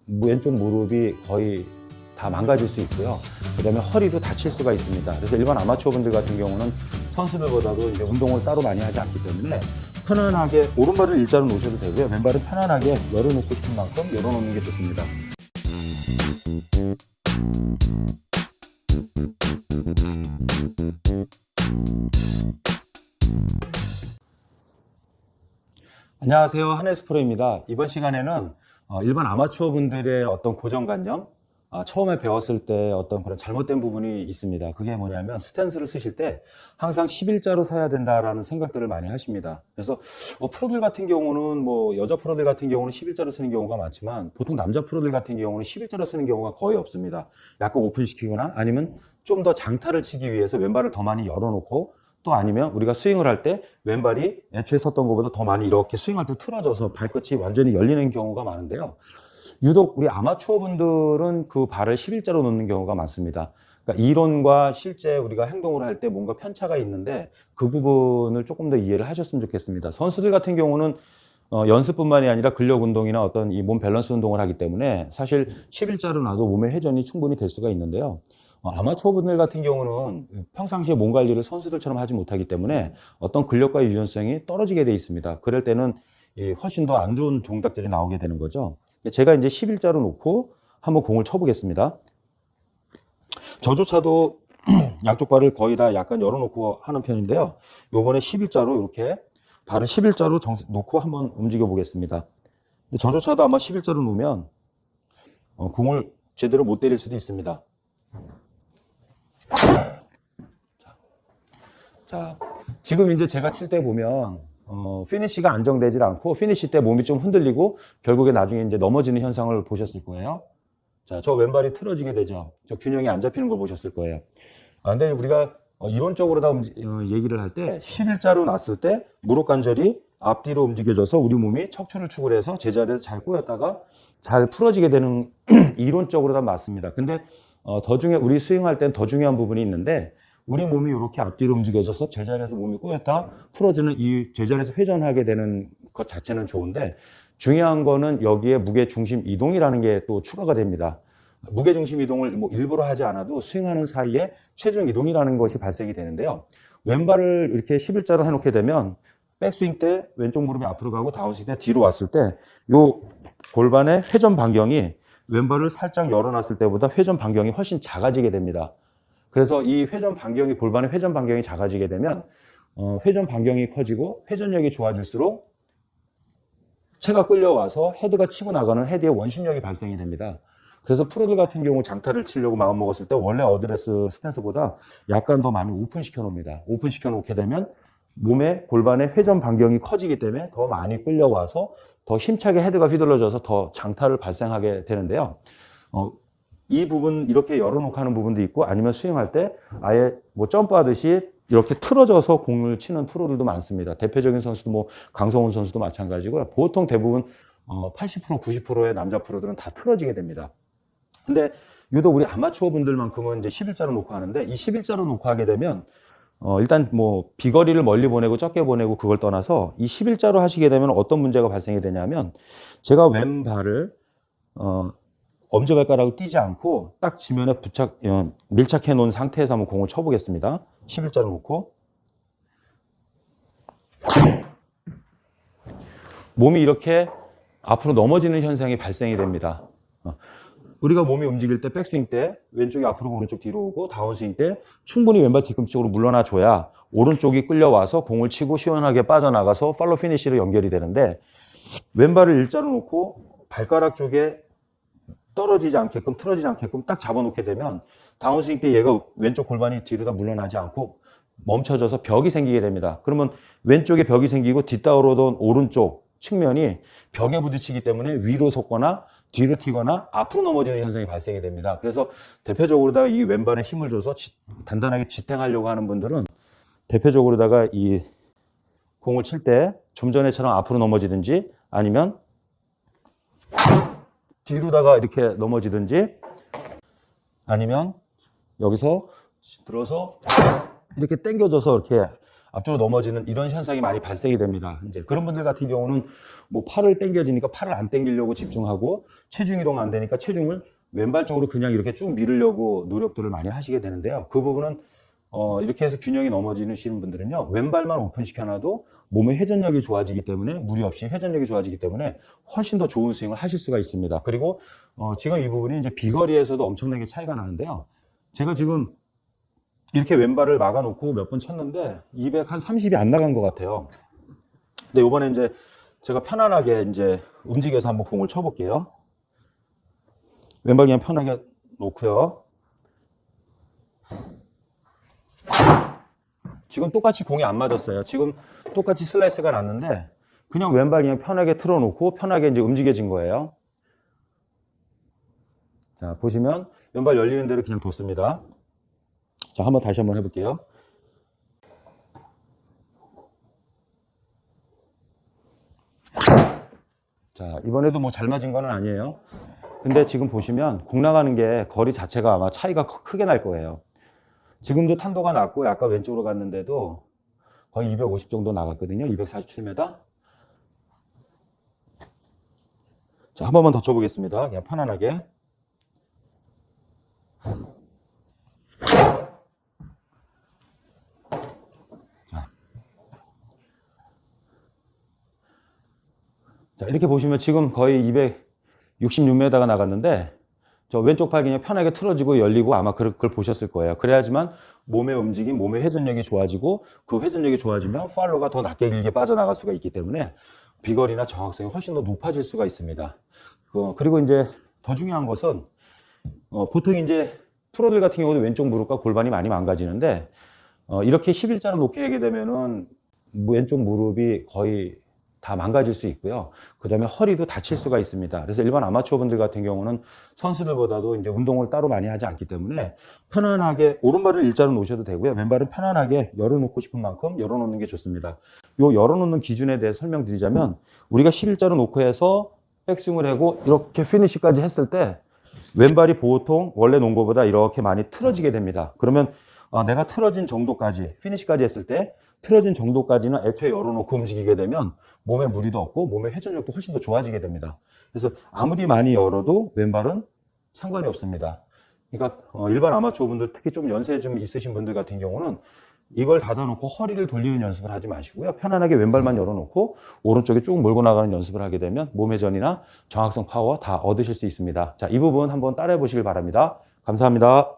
왼쪽 무릎이 거의 다 망가질 수 있고요. 그 다음에 허리도 다칠 수가 있습니다. 그래서 일반 아마추어 분들 같은 경우는 선수들보다도 이제 운동을 따로 많이 하지 않기 때문에 편안하게 오른발을 일자로 놓으셔도 되고요. 왼발은 편안하게 열어놓고 싶은 만큼 열어놓는 게 좋습니다. 안녕하세요, 한혜스 프로입니다. 이번 시간에는 일반 아마추어 분들의 어떤 고정관념, 처음에 배웠을 때 어떤 그런 잘못된 부분이 있습니다. 그게 뭐냐면 스탠스를 쓰실 때 항상 11자로 서야 된다라는 생각들을 많이 하십니다. 그래서 프로들 같은 경우는 뭐 여자 프로들 같은 경우는 11자로 쓰는 경우가 많지만 보통 남자 프로들 같은 경우는 11자로 쓰는 경우가 거의 없습니다. 약간 오픈시키거나 아니면 좀 더 장타를 치기 위해서 왼발을 더 많이 열어놓고 또 아니면 우리가 스윙을 할 때 왼발이 애초에 섰던 것보다 더 많이 이렇게 스윙할 때 틀어져서 발끝이 완전히 열리는 경우가 많은데요. 유독 우리 아마추어 분들은 그 발을 11자로 놓는 경우가 많습니다. 그러니까 이론과 실제 우리가 행동을 할 때 뭔가 편차가 있는데 그 부분을 조금 더 이해를 하셨으면 좋겠습니다. 선수들 같은 경우는 연습뿐만이 아니라 근력 운동이나 어떤 이 몸 밸런스 운동을 하기 때문에 사실 11자로 놔도 몸의 회전이 충분히 될 수가 있는데요. 아마추어 분들 같은 경우는 평상시에 몸 관리를 선수들처럼 하지 못하기 때문에 어떤 근력과 유연성이 떨어지게 돼 있습니다. 그럴 때는 훨씬 더 안 좋은 동작들이 나오게 되는 거죠. 제가 이제 11자로 놓고 한번 공을 쳐보겠습니다. 저조차도 양쪽 발을 거의 다 약간 열어놓고 하는 편인데요. 요번에 11자로 이렇게 발을 11자로 놓고 한번 움직여 보겠습니다. 저조차도 아마 11자로 놓으면 공을 제대로 못 때릴 수도 있습니다. 자, 지금 이제 제가 칠 때 보면 피니시가 안정되질 않고 피니시 때 몸이 좀 흔들리고 결국에 나중에 이제 넘어지는 현상을 보셨을 거예요. 자, 저 왼발이 틀어지게 되죠. 저 균형이 안 잡히는 걸 보셨을 거예요. 근데 우리가 이론적으로 다 얘기를 할 때 11자로 놨을 때 무릎 관절이 앞뒤로 움직여져서 우리 몸이 척추를 축을 해서 제자리에서 잘 꼬였다가 잘 풀어지게 되는 이론적으로 다 맞습니다. 근데 더 우리 스윙할 땐 더 중요한 부분이 있는데 우리 몸이 이렇게 앞뒤로 움직여져서 제자리에서 몸이 꼬였다 풀어지는 이 제자리에서 회전하게 되는 것 자체는 좋은데 중요한 거는 여기에 무게 중심 이동이라는 게 또 추가가 됩니다. 무게 중심 이동을 뭐 일부러 하지 않아도 스윙하는 사이에 체중 이동이라는 것이 발생이 되는데요. 왼발을 이렇게 11자로 해놓게 되면 백스윙 때 왼쪽 무릎이 앞으로 가고 다운스윙 때 뒤로 왔을 때 요 골반의 회전 반경이 왼발을 살짝 열어놨을 때보다 회전 반경이 훨씬 작아지게 됩니다. 그래서 이 회전 반경이 골반의 회전 반경이 작아지게 되면 회전 반경이 커지고 회전력이 좋아질수록 체가 끌려와서 헤드가 치고 나가는 헤드의 원심력이 발생이 됩니다. 그래서 프로들 같은 경우 장타를 치려고 마음 먹었을 때 원래 어드레스 스탠스보다 약간 더 많이 오픈시켜 놓습니다. 오픈시켜 놓게 되면 몸의 골반의 회전 반경이 커지기 때문에 더 많이 끌려와서 더 힘차게 헤드가 휘둘러져서 더 장타를 발생하게 되는데요. 이 부분 이렇게 열어놓고 하는 부분도 있고 아니면 스윙할 때 아예 뭐 점프하듯이 이렇게 틀어져서 공을 치는 프로들도 많습니다. 대표적인 선수도 뭐 강성훈 선수도 마찬가지고요. 보통 대부분 80% 90%의 남자 프로들은 다 틀어지게 됩니다. 근데 유독 우리 아마추어 분들만큼은 이제 11자로 놓고 하는데 이 11자로 놓고 하게 되면 일단 뭐 비거리를 멀리 보내고 적게 보내고 그걸 떠나서 이 11자로 하시게 되면 어떤 문제가 발생이 되냐면 제가 왼발을 엄지발가락을 띄지 않고 딱 지면에 밀착해 놓은 상태에서 한번 공을 쳐보겠습니다. 11자로 놓고 몸이 이렇게 앞으로 넘어지는 현상이 발생이 됩니다. 우리가 몸이 움직일 때 백스윙 때 왼쪽이 앞으로 오른쪽 뒤로 오고 다운스윙 때 충분히 왼발 뒤꿈치로 물러나 줘야 오른쪽이 끌려와서 공을 치고 시원하게 빠져나가서 팔로우 피니시로 연결이 되는데 왼발을 일자로 놓고 발가락 쪽에 떨어지지 않게끔 틀어지지 않게끔 딱 잡아놓게 되면 다운스윙 때 얘가 왼쪽 골반이 뒤로 다 물러나지 않고 멈춰져서 벽이 생기게 됩니다. 그러면 왼쪽에 벽이 생기고 뒷다우로던 오른쪽 측면이 벽에 부딪히기 때문에 위로 솟거나 뒤로 튀거나 앞으로 넘어지는 현상이 발생이 됩니다. 그래서 대표적으로다가 이 왼발에 힘을 줘서 단단하게 지탱하려고 하는 분들은 대표적으로다가 이 공을 칠 때 좀 전에처럼 앞으로 넘어지든지 아니면 뒤로다가 이렇게 넘어지든지 아니면 여기서 들어서 이렇게 당겨져서 이렇게 앞쪽으로 넘어지는 이런 현상이 많이 발생이 됩니다. 이제 그런 분들 같은 경우는 뭐 팔을 당겨지니까 팔을 안 당기려고 집중하고 체중 이동 안 되니까 체중을 왼발 쪽으로 그냥 이렇게 쭉 밀으려고 노력들을 많이 하시게 되는데요. 그 부분은 이렇게 해서 균형이 넘어지시는 분들은요, 왼발만 오픈시켜놔도 몸의 회전력이 좋아지기 때문에, 무리 없이 회전력이 좋아지기 때문에 훨씬 더 좋은 스윙을 하실 수가 있습니다. 그리고 지금 이 부분이 이제 비거리에서도 엄청나게 차이가 나는데요. 제가 지금 이렇게 왼발을 막아놓고 몇 번 쳤는데 230이 안 나간 것 같아요. 근데 이번에 이제 제가 편안하게 이제 움직여서 한번 공을 쳐볼게요. 왼발 그냥 편하게 놓고요. 지금 똑같이 공이 안 맞았어요. 지금 똑같이 슬라이스가 났는데 그냥 왼발 그냥 편하게 틀어놓고 편하게 이제 움직여진 거예요. 자, 보시면 왼발 열리는 대로 그냥 뒀습니다. 자, 다시 한번 해볼게요. 자, 이번에도 뭐 잘 맞은 건 아니에요. 근데 지금 보시면 공 나가는 게 거리 자체가 아마 차이가 크게 날 거예요. 지금도 탄도가 낮고 약간 왼쪽으로 갔는데도 거의 250 정도 나갔거든요. 247m. 자, 한 번만 더 쳐보겠습니다. 그냥 편안하게. 자, 이렇게 보시면 지금 거의 266m가 나갔는데 저 왼쪽 팔 그냥 편하게 틀어지고 열리고 아마 그걸 보셨을 거예요. 그래야지만 몸의 움직임, 몸의 회전력이 좋아지고 그 회전력이 좋아지면 팔로가 더 낮게 길게 빠져나갈 수가 있기 때문에 비거리나 정확성이 훨씬 더 높아질 수가 있습니다. 그리고 이제 더 중요한 것은 보통 이제 프로들 같은 경우도 왼쪽 무릎과 골반이 많이 망가지는데 이렇게 11자로 놓게 하게 되면은 왼쪽 무릎이 거의 다 망가질 수 있고요. 그 다음에 허리도 다칠 수가 있습니다. 그래서 일반 아마추어 분들 같은 경우는 선수들보다도 이제 운동을 따로 많이 하지 않기 때문에 편안하게 오른발을 일자로 놓으셔도 되고요. 왼발은 편안하게 열어놓고 싶은 만큼 열어놓는 게 좋습니다. 요 열어놓는 기준에 대해 설명드리자면 우리가 11자로 놓고 해서 백스윙을 하고 이렇게 피니시까지 했을 때 왼발이 보통 원래 놓은 것보다 이렇게 많이 틀어지게 됩니다. 그러면 내가 틀어진 정도까지 피니시까지 했을 때 틀어진 정도까지는 애초에 열어놓고 움직이게 되면 몸에 무리도 없고 몸의 회전력도 훨씬 더 좋아지게 됩니다. 그래서 아무리 많이 열어도 왼발은 상관이 없습니다. 그러니까 일반 아마추어 분들, 특히 좀 연세 좀 있으신 분들 같은 경우는 이걸 닫아놓고 허리를 돌리는 연습을 하지 마시고요. 편안하게 왼발만 열어놓고 오른쪽에 쭉 몰고 나가는 연습을 하게 되면 몸의 전이나 정확성, 파워 다 얻으실 수 있습니다. 자, 이 부분 한번 따라해 보시길 바랍니다. 감사합니다.